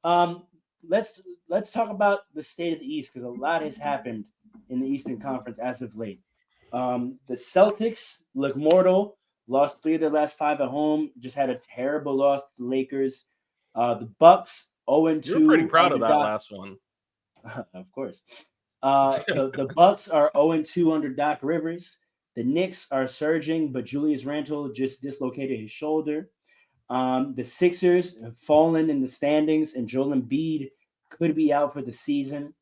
Um, let's talk about the state of the East because a lot has happened in the Eastern Conference as of late. The Celtics look mortal. Lost 3 of their last 5 at home. Just had a terrible loss to the Lakers. The Bucks 0 and You're pretty 2 proud of under that Doc. last one. Of course. The Bucks are 0 and 2 under Doc Rivers. The Knicks are surging, but Julius Randle just dislocated his shoulder. The Sixers have fallen in the standings, and Joel Embiid could be out for the season.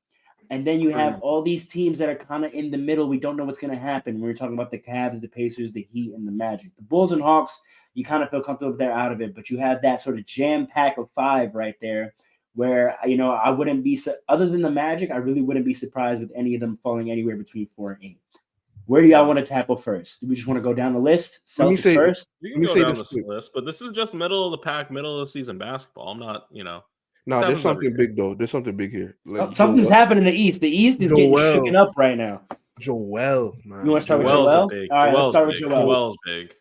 And then you have all these teams that are kind of in the middle. We don't know what's going to happen. We're talking about the Cavs, the Pacers, the Heat, and the Magic. The Bulls and Hawks, you kind of feel comfortable they're out of it, but you have that sort of jam pack of 5 right there where, I wouldn't be, other than the Magic, I really wouldn't be surprised with any of them falling anywhere between 4 and 8. Where do y'all want to tackle first? Do we just want to go down the list? Celtics first? You can go down this list, but this is just middle of the pack, middle of the season basketball. I'm not, No, there's something big though. There's something big here. Something's happening in the East. The East is getting shooken up right now. Joel, man. You want to start with Joel? All right, let's start with Joel. Joel's big.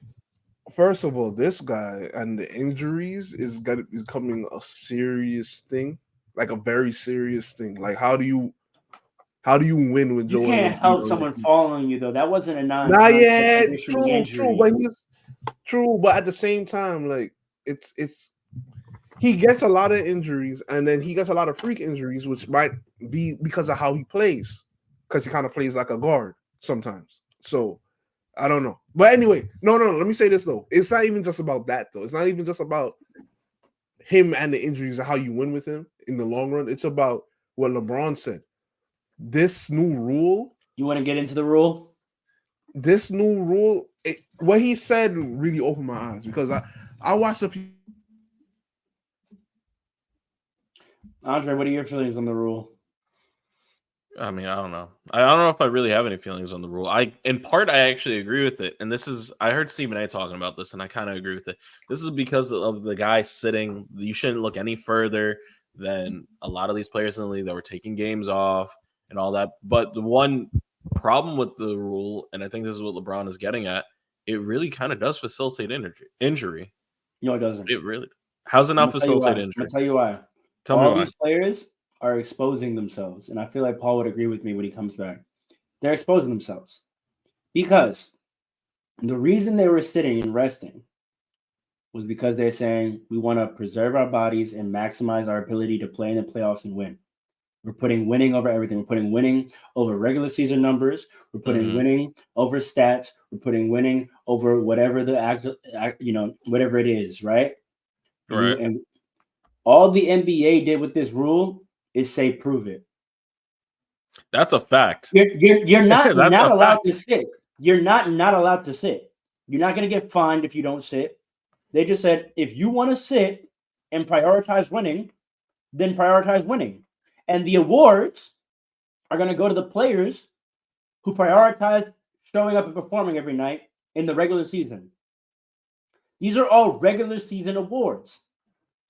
First of all, this guy and the injuries is becoming a serious thing, like a very serious thing. Like, how do you win with Joel? You can't help someone following you though. That wasn't a Not yet. True, but at the same time, like it's he gets a lot of injuries, and then he gets a lot of freak injuries, which might be because of how he plays, because he kind of plays like a guard sometimes. So I don't know. But anyway, no. Let me say this though. It's not even just about that though. It's not even just about him and the injuries and how you win with him in the long run. It's about what LeBron said. This new rule. You want to get into the rule? This new rule, what he said really opened my eyes because I watched a few. Andre, what are your feelings on the rule? I mean, I don't know. I don't know if I really have any feelings on the rule. In part, I actually agree with it. And I heard Stephen A talking about this, and I kind of agree with it. This is because of the guy sitting. You shouldn't look any further than a lot of these players in the league that were taking games off and all that. But the one problem with the rule, and I think this is what LeBron is getting at, it really kind of does facilitate injury. No, it doesn't. It really. How's it not facilitate injury? I'm going to tell you why. All these players are exposing themselves, and I feel like Paul would agree with me when he comes back. They're exposing themselves because the reason they were sitting and resting was because they're saying we want to preserve our bodies and maximize our ability to play in the playoffs and win. We're putting winning over everything. We're putting winning over regular season numbers. We're putting winning over stats. We're putting winning over whatever whatever it is, right? Right. And all the NBA did with this rule is say prove it. That's a fact. You're not not allowed to sit. You're not allowed to sit. You're not going to get fined if you don't sit. They just said if you want to sit and prioritize winning, then prioritize winning. And the awards are going to go to the players who prioritize showing up and performing every night in the regular season. These are all regular season awards.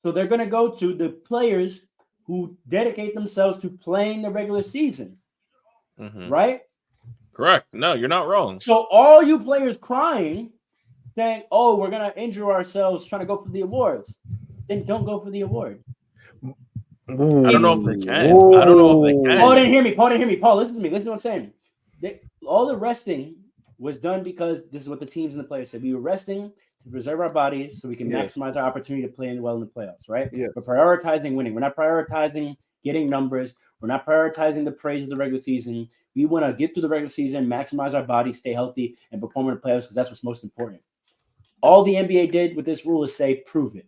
So they're going to go to the players who dedicate themselves to playing the regular season. Right? Correct. No, you're not wrong. So all you players crying, saying, oh, we're going to injure ourselves trying to go for the awards, then don't go for the award. I don't know if they can. I don't know if they can. Paul didn't hear me. Paul, listen to me. Listen to what I'm saying. All the resting was done because this is what the teams and the players said. We were resting to preserve our bodies so we can maximize our opportunity to play well in the playoffs, right? Yeah. We're prioritizing winning. We're not prioritizing getting numbers. We're not prioritizing the praise of the regular season. We want to get through the regular season, maximize our bodies, stay healthy, and perform in the playoffs because that's what's most important. All the NBA did with this rule is say, prove it.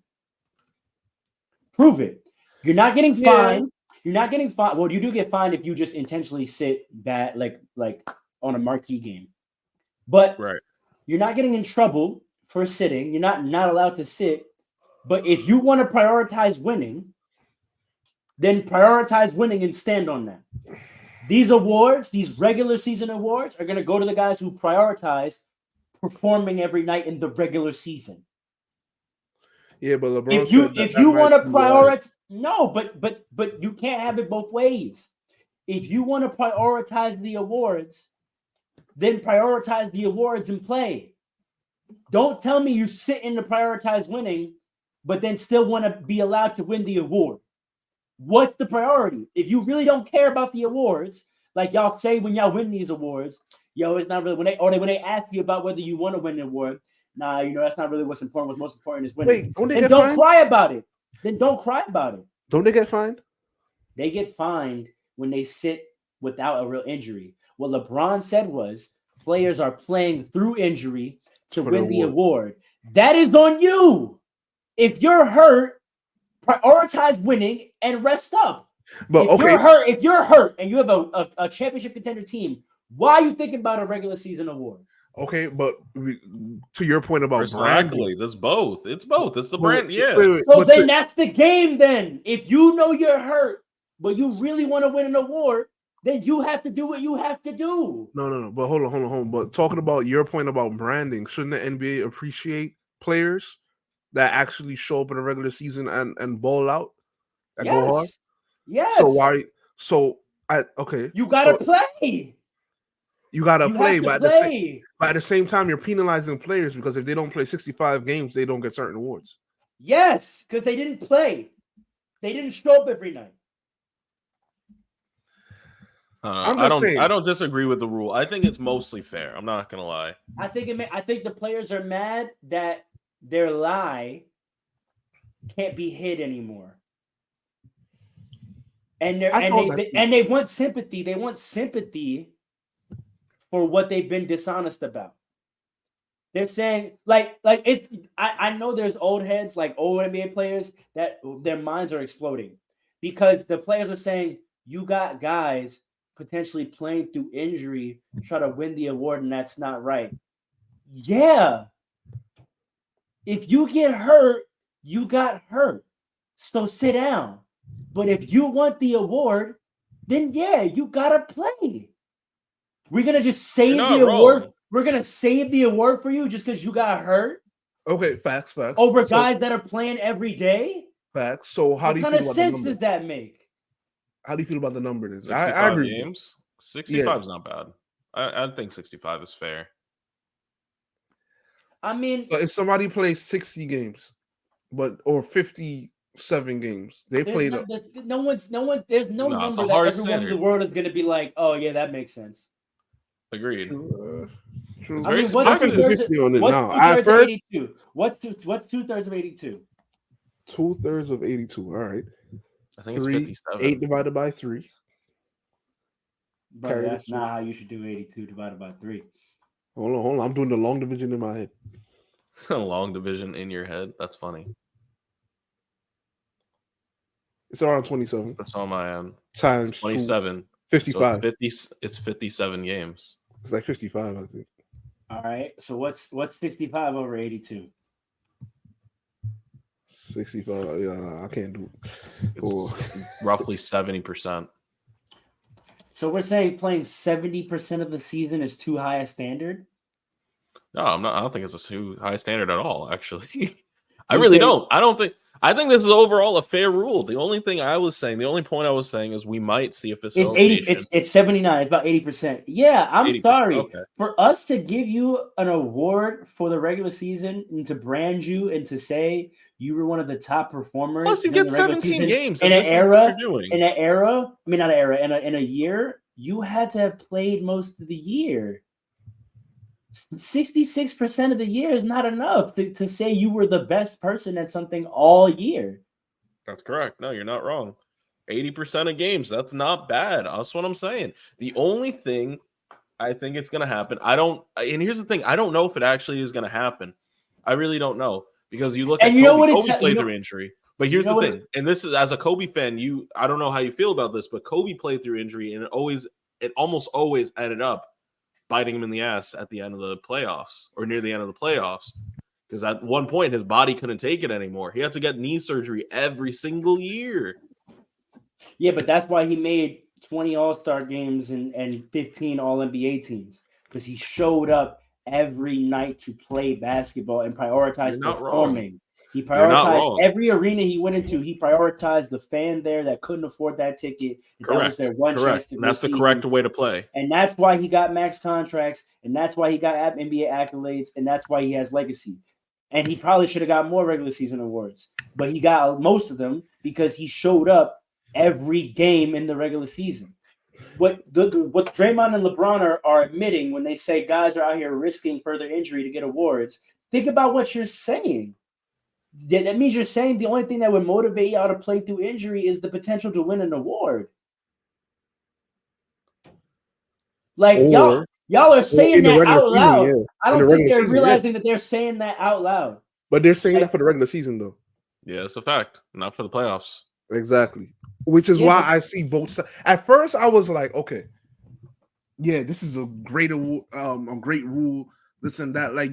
Prove it. You're not getting fined. You're not getting fined. Well, you do get fined if you just intentionally sit bad, like on a marquee game. But you're not getting in trouble for sitting. You're not allowed to sit. But if you want to prioritize winning, then prioritize winning and stand on that. These awards, these regular season awards, are going to go to the guys who prioritize performing every night in the regular season. Yeah, but LeBron if you want to prioritize, no, but you can't have it both ways. If you want to prioritize the awards, then prioritize the awards and play. Don't tell me you sit in to prioritize winning, but then still want to be allowed to win the award. What's the priority? If you really don't care about the awards, like y'all say when y'all win these awards, it's not really when they ask you about whether you want to win an award. Nah, that's not really what's important. What's most important is winning. Wait, Then don't cry about it. Then don't cry about it. Don't they get fined? They get fined when they sit without a real injury. What LeBron said was players are playing through injury to win the award. That is on you. If you're hurt, prioritize winning and rest up. But if you're hurt and you have a championship contender team, why are you thinking about a regular season award? Okay, but to your point about branding, it's both. It's both. It's the brand. Yeah. So then that's the game. Then if you know you're hurt, but you really want to win an award, then you have to do what you have to do. No. But hold on. But talking about your point about branding, shouldn't the NBA appreciate players that actually show up in the regular season and ball out, and go hard? Yes. So why? Okay. You gotta play. You gotta play, but at the same time, you're penalizing players because if they don't play 65 games, they don't get certain awards. Yes, because they didn't play. They didn't show up every night. I don't disagree with the rule. I think it's mostly fair. I'm not gonna lie. I think the players are mad that their lie can't be hid anymore. And they want sympathy. They want sympathy for what they've been dishonest about. They're saying I know there's old heads like old NBA players that their minds are exploding because the players are saying you got guys potentially playing through injury, try to win the award, and that's not right. Yeah. If you get hurt, you got hurt. So sit down. But if you want the award, then yeah, you gotta play. We're gonna just save the award. We're gonna save the award for you just because you got hurt. Okay, facts. Over guys that are playing every day. Facts. So how do you feel about the number? What kind of sense does that make? How do you feel about the number? 65 games. 65 is not bad. I think 65 is fair. I mean, so if somebody plays 60 games, or 57 games, they played. There's no number that everyone in the world is gonna be like, oh yeah, that makes sense. Agreed. True. I mean, what's 2/3 of 82? What's 2/3 of 82? 2/3 of 82. All right. I think it's 57. 8 divided by 3. But that's not how you should do 82 divided by 3. Hold on. I'm doing the long division in my head. Long division in your head? That's funny. It's around 27. That's on my end. Times 27. 55. So it's 57 games. It's like 55, I think. All right. So what's 65 over 82? 65. Yeah, I can't do it. It's roughly 70%. So we're saying playing 70% of the season is too high a standard? No, I'm not. I don't think it's a too high standard at all, actually. I really don't. I think this is overall a fair rule. The only point I was saying is we might see a facilitation. It's 79. It's about 80%. Yeah, I'm 80%, sorry. okay. For us to give you an award for the regular season and to brand you and to say you were one of the top performers. Plus, you get 17 games in an era. In a year, you had to have played most of the year. 66% of the year is not enough to say you were the best person at something all year. That's correct. No, you're not wrong. 80% of games. That's not bad. That's what I'm saying. The only thing I think it's going to happen, and here's the thing, I don't know if it actually is going to happen. I really don't know because you look at Kobe played through injury. But here's the thing, and this is as a Kobe fan, I don't know how you feel about this, but Kobe played through injury, and it almost always ended up biting him in the ass at the end of the playoffs or near the end of the playoffs. Because at one point, his body couldn't take it anymore. He had to get knee surgery every single year. Yeah, but that's why he made 20 All-Star games and 15 All-NBA teams. Because he showed up every night to play basketball and prioritize performing. He prioritized every arena he went into. He prioritized the fan there that couldn't afford that ticket. Correct. That was their one chance to and that's the correct way to play. And that's why he got max contracts. And that's why he got NBA accolades. And that's why he has legacy. And he probably should have got more regular season awards. But he got most of them because he showed up every game in the regular season. What Draymond and LeBron are admitting when they say guys are out here risking further injury to get awards, think about what you're saying. That means you're saying the only thing that would motivate y'all to play through injury is the potential to win an award. Like y'all are saying that out loud. Season, yeah. I don't think they're realizing that they're saying that out loud. But they're saying that for the regular season, though. Yeah, it's a fact. Not for the playoffs. Exactly. Which is why I see both sides. At first, I was like, okay, yeah, this is a great rule, this and that. Like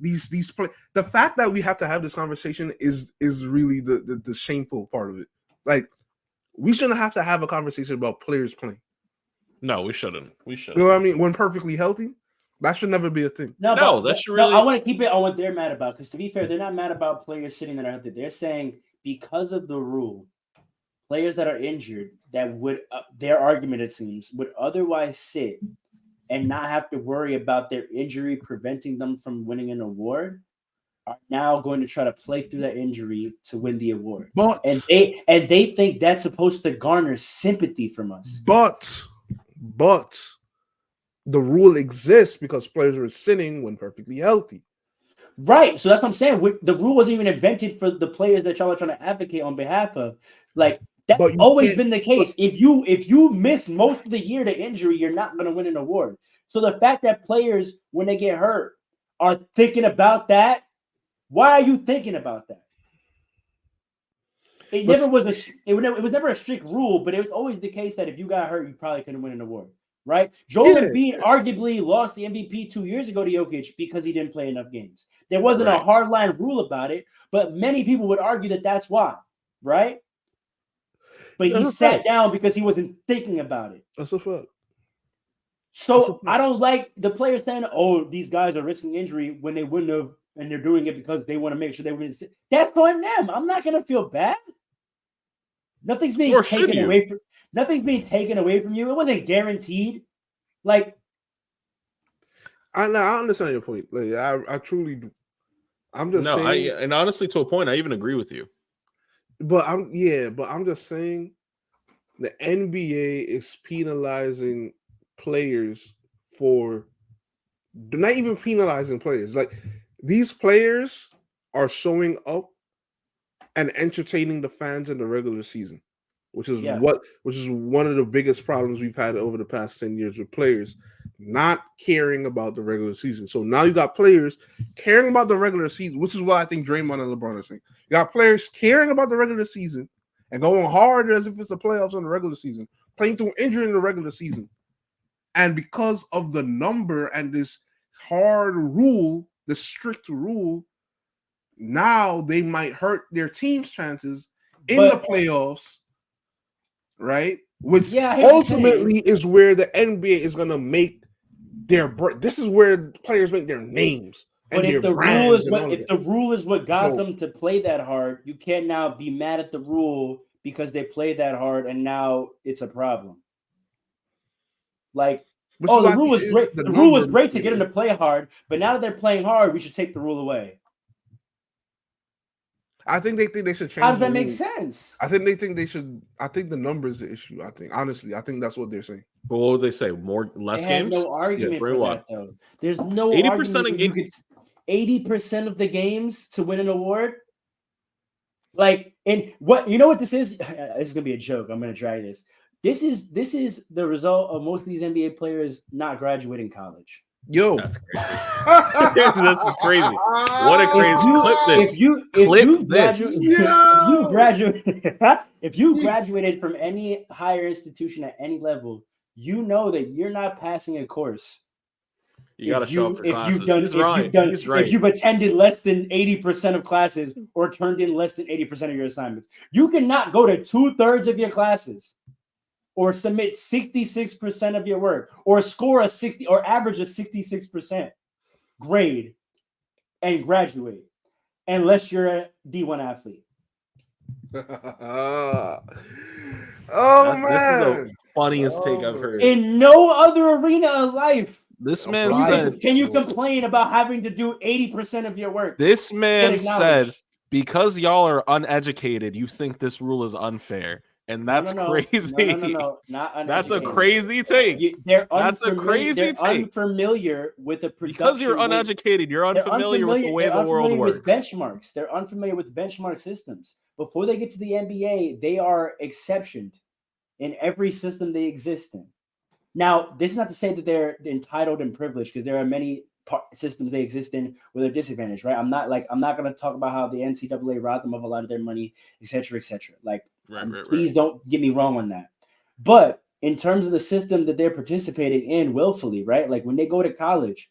these play. The fact that we have to have this conversation is really the shameful part of it. Like, we shouldn't have to have a conversation about players playing. No, we shouldn't. We should. You know what I mean? When perfectly healthy, that should never be a thing. No, that should really. I want to keep it on what they're mad about, because to be fair, they're not mad about players sitting there healthy. They're saying because of the rule, players that are injured that would their argument, it seems, would otherwise sit and not have to worry about their injury preventing them from winning an award are now going to try to play through that injury to win the award. And they think that's supposed to garner sympathy from us. But the rule exists because players are sitting when perfectly healthy. Right. So that's what I'm saying. The rule wasn't even invented for the players that y'all are trying to advocate on behalf of. Like, that's always been the case. If you miss most of the year to injury, you're not going to win an award. So the fact that players, when they get hurt, are thinking about that, why are you thinking about that? It was never a strict rule, but it was always the case that if you got hurt, you probably couldn't win an award, right? Joel Embiid arguably lost the MVP 2 years ago to Jokic because he didn't play enough games. There wasn't a hardline rule about it, but many people would argue that that's why, right? But he sat down because he wasn't thinking about it. That's a fact. So I don't like the players saying, "Oh, these guys are risking injury when they wouldn't have, and they're doing it because they want to make sure they win." That's on them. I'm not gonna feel bad. Nothing's being taken away from. Nothing's being taken away from you. It wasn't guaranteed. Like, I understand your point. Like, I truly do. I'm just saying. And honestly, to a point, I even agree with you. But I'm just saying, the NBA is penalizing players for. They're not even penalizing players. Like, these players are showing up and entertaining the fans in the regular season, which is one of the biggest problems we've had over the past 10 years with players not caring about the regular season. So now you got players caring about the regular season, which is what I think Draymond and LeBron are saying. You got players caring about the regular season and going hard as if it's the playoffs on the regular season, playing through injury in the regular season. And because of the number and this hard rule, the strict rule, now they might hurt their team's chances in the playoffs, right? Which ultimately is where the NBA is going to make this is where players make their names. But if the rule is what got them to play that hard, you can't now be mad at the rule because they played that hard and now it's a problem. Like, the rule was great. The rule was great to get them to play hard, but now that they're playing hard, we should take the rule away. I think they should change. How does that make sense? I think they should. I think the number is the issue. I think that's what they're saying. But what would they say? Less games? No argument for that, though. There's no 80% of games. 80% of the games to win an award. Like, and what you know what this is? This is gonna be a joke. I'm gonna drag this. This is the result of most of these NBA players not graduating college. Yo, that's crazy. This is crazy. What a crazy clip this. If you graduated from any higher institution at any level, you know that you're not passing a course. You got to show up for classes. If you've attended less than 80% of classes or turned in less than 80% of your assignments, you cannot go to 2/3 of your classes or submit 66% of your work or score a 60 or average a 66% grade and graduate unless you're a D1 athlete. Man. This is the funniest take I've heard. In no other arena of life. This man said, can you complain about having to do 80% of your work? This man said, because y'all are uneducated, you think this rule is unfair. and that's crazy. No, not uneducated. That's a crazy take. That's a crazy take. Unfamiliar with the production. Because you're uneducated, you're unfamiliar with the way the world works. With benchmarks. They're unfamiliar with benchmark systems. Before they get to the NBA, they are exceptioned in every system they exist in. Now, this is not to say that they're entitled and privileged, because there are many systems they exist in where they're disadvantaged, right? I'm not going to talk about how the NCAA robbed them of a lot of their money, et cetera, et cetera. Like, please don't get me wrong on that. But in terms of the system that they're participating in willfully, right? Like when they go to college,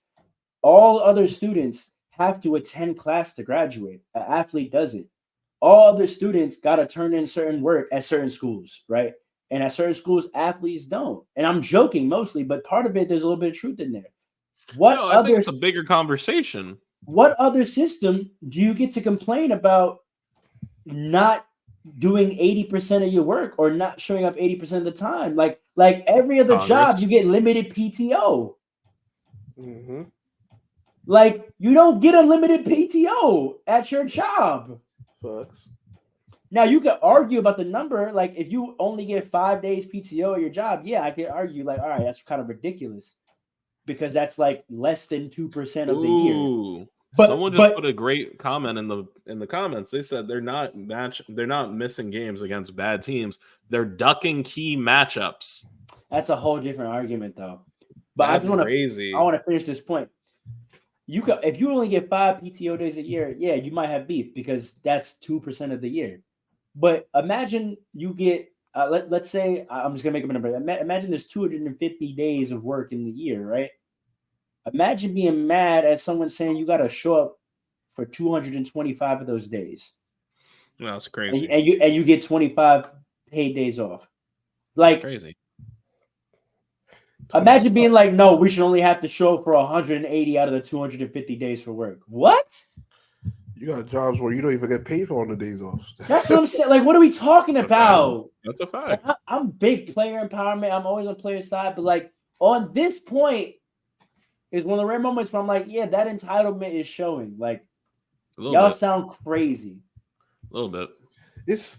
all other students have to attend class to graduate. An athlete does it. All other students got to turn in certain work at certain schools, right? And at certain schools, athletes don't. And I'm joking mostly, but part of it, there's a little bit of truth in there. I think it's a bigger conversation. What other system do you get to complain about not doing 80% of your work or not showing up 80% of the time? Like every other job, you get limited PTO. Mm-hmm. Like you don't get a limited PTO at your job. Facts. Now you could argue about the number. Like if you only get 5 days PTO at your job, yeah, I could argue like, all right, that's kind of ridiculous. Because that's like less than 2% of the year. But someone just put a great comment in the comments. They said they're not missing games against bad teams. They're ducking key matchups. That's a whole different argument, though. But I want to finish this point. If you only get 5 PTO days a year, yeah, you might have beef because that's 2% of the year. But imagine you get. Let's say I'm just gonna make up a number. Imagine there's 250 days of work in the year, right? Imagine being mad at someone saying you got to show up for 225 of those days. Well, that's crazy. And you get 25 paid days off. Like that's crazy. Imagine being like, no, we should only have to show up for 180 out of the 250 days for work. What? You got jobs where you don't even get paid for on the days off. That's what I'm saying. Like, what are we talking about? That's a fact. Like, I'm big player empowerment. I'm always on player side. But, like, on this point is one of the rare moments where I'm like, yeah, that entitlement is showing. Like, y'all sound crazy. A little bit.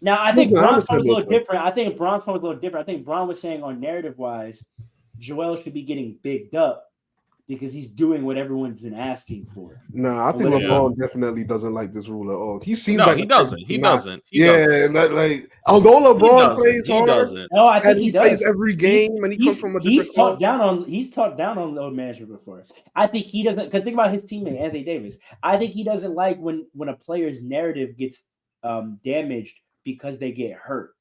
Now, I think Bron's point was a little different. I think Bron was saying on narrative-wise, Joel should be getting bigged up because he's doing what everyone's been asking for. Nah, I think LeBron definitely doesn't like this rule at all. He seems like he doesn't. He doesn't. Like although LeBron plays hard, doesn't. No, I think he does. Plays every game, and he comes from a different. He's talked down on load management before. I think he doesn't, because think about his teammate Anthony Davis. I think he doesn't like when a player's narrative gets damaged because they get hurt.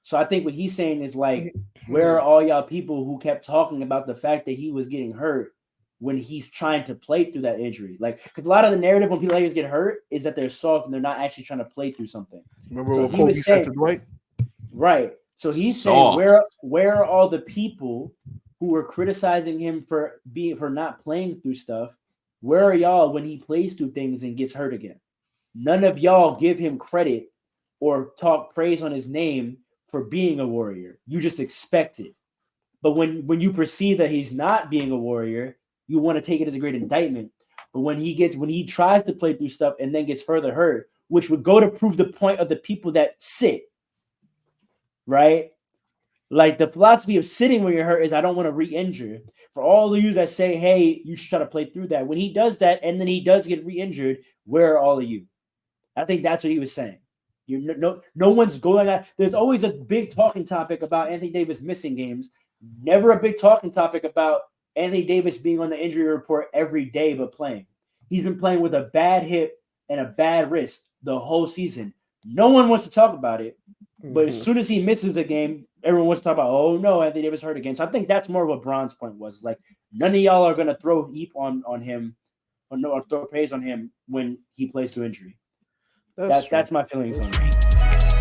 So I think what he's saying is like, where are all y'all people who kept talking about the fact that he was getting hurt when he's trying to play through that injury? Like, because a lot of the narrative when players get hurt is that they're soft and they're not actually trying to play through something. Remember what Kobe said to Dwight? Right. So he's saying, where are all the people who were criticizing him for not playing through stuff? Where are y'all when he plays through things and gets hurt again? None of y'all give him credit or talk praise on his name for being a warrior. You just expect it. But when you perceive that he's not being a warrior, you want to take it as a great indictment. But when he tries to play through stuff and then gets further hurt, which would go to prove the point of the people that sit, right? Like the philosophy of sitting when you're hurt is I don't want to re-injure. For all of you that say, hey, you should try to play through that. When he does that and then he does get re-injured, where are all of you? I think that's what he was saying. No one's going on. There's always a big talking topic about Anthony Davis missing games. Never a big talking topic about Anthony Davis being on the injury report every day but playing. He's been playing with a bad hip and a bad wrist the whole season. No one wants to talk about it. But as soon as he misses a game, everyone wants to talk about, oh no, Anthony Davis hurt again. So I think that's more of what Bron's point was. Like, none of y'all are going to throw heap on him or throw praise on him when he plays through injury. That's my feelings on it.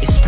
It's